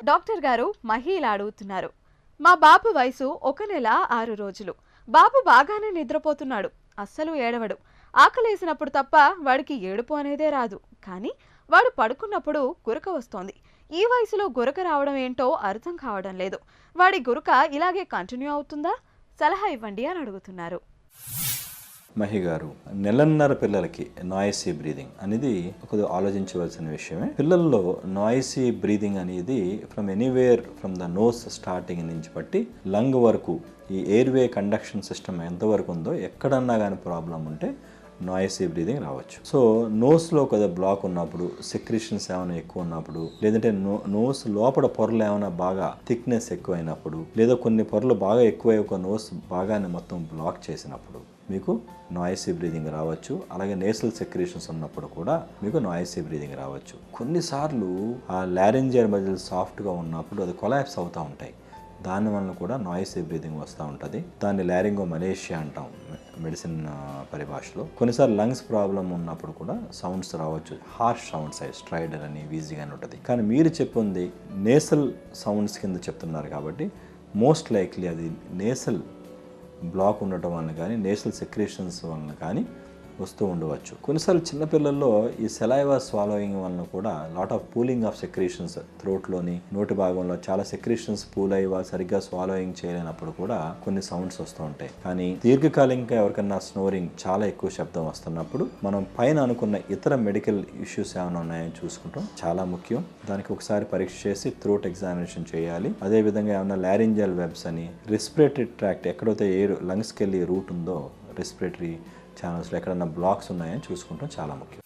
Doctor గారు మహిళ అడుగుతున్నారు. మా బాబు వయసు 1 నెల 6 రోజులు. బాబు బాగానే నిద్రపోతున్నాడు, అస్సలు ఏడవడు. ఆకలేసినప్పుడు తప్ప వాడికి ఏడుపు అనేదే రాదు. కానీ వాడు పడుకున్నప్పుడు గురక వస్తోంది. ఈ వయసులో గురక రావడం ఏంటో అర్థం కావడం లేదు. వాడి గురక ఇలాగే కంటిన్యూ అవుతుందా? సలహా ఇవ్వండి అని అడుగుతున్నారు. మహి గారు, నెలన్నర పిల్లలకి నాయిసీ బ్రీదింగ్ అనేది కొద్దిగా ఆలోచించవలసిన విషయమే. పిల్లల్లో నాయిసీ బ్రీదింగ్ అనేది from anywhere from the nose starting నుంచి బట్టి లంగ్ వరకు ఈ ఎయిర్వే కండక్షన్ సిస్టమ్ ఎంతవరకు ఉందో ఎక్కడన్నా కానీ ప్రాబ్లం ఉంటే నాయిసీ బ్రీదింగ్ రావచ్చు. సో నోస్లో కొద్దిగా బ్లాక్ ఉన్నప్పుడు, సెక్రిషన్స్ ఏమైనా ఎక్కువ ఉన్నప్పుడు, లేదంటే నోస్ లోపల పొరలు ఏమైనా బాగా థిక్నెస్ ఎక్కువైనప్పుడు, లేదా కొన్ని పొరలు బాగా ఎక్కువై ఒక నోస్ బాగానే మొత్తం బ్లాక్ చేసినప్పుడు మీకు నాయిసీ బ్రీదింగ్ రావచ్చు. అలాగే నేసల్ సెక్రేషన్స్ ఉన్నప్పుడు కూడా మీకు నాయిసీ బ్రీదింగ్ రావచ్చు. కొన్నిసార్లు ఆ లారింజియల్ మజిల్స్ సాఫ్ట్గా ఉన్నప్పుడు అది కొలాప్స్ అవుతూ ఉంటాయి. దానివల్ల కూడా నాయిసీ బ్రీదింగ్ వస్తూ ఉంటుంది. దాన్ని లారింగో మలేషియా అంటాం మెడిసిన్ పరిభాషలో. కొన్నిసార్లు లంగ్స్ ప్రాబ్లం ఉన్నప్పుడు కూడా సౌండ్స్ రావచ్చు. హార్ష్ సౌండ్స్ స్ట్రైడర్ అని వీజీగా అని ఉంటుంది. కానీ మీరు చెప్పింది నేసల్ సౌండ్స్ కింద చెప్తున్నారు కాబట్టి మోస్ట్ లైక్లీ అది నేసల్ బ్లాక్ ఉండటం వలన కానీ నేసల్ సెక్రేషన్స్ వలన కానీ వస్తూ ఉండవచ్చు. కొన్నిసార్లు చిన్నపిల్లల్లో ఈ సెలైవా స్వాలోయింగ్ వలన కూడా lot of pooling of secretions థ్రోట్లోని నోటి భాగంలో చాలా సెక్రేషన్స్ పూల్ అయ్యి సరిగ్గా స్వాలోయింగ్ చేయలేనప్పుడు కూడా కొన్ని సౌండ్స్ వస్తూ ఉంటాయి. కానీ దీర్ఘకాలికంగా ఎవరికన్నా స్నోరింగ్ చాలా ఎక్కువ శబ్దం వస్తున్నప్పుడు మనం పైన అనుకున్న ఇతర మెడికల్ ఇష్యూస్ ఏమైనా ఉన్నాయని చూసుకుంటాం చాలా ముఖ్యం. దానికి ఒకసారి పరీక్ష చేసి థ్రోట్ ఎగ్జామినేషన్ చేయాలి. అదేవిధంగా ఏమైనా లారింజియల్ వెబ్స్ అని రెస్పిరేటరీ ట్రాక్ట్ ఎక్కడైతే ఎయిర్ లంగ్స్కి వెళ్ళి రూట్ ఉందో రెస్పిరేటరీ ఛానల్స్లో ఎక్కడన్నా బ్లాక్స్ ఉన్నాయని చూసుకుంటాం చాలా ముఖ్యం.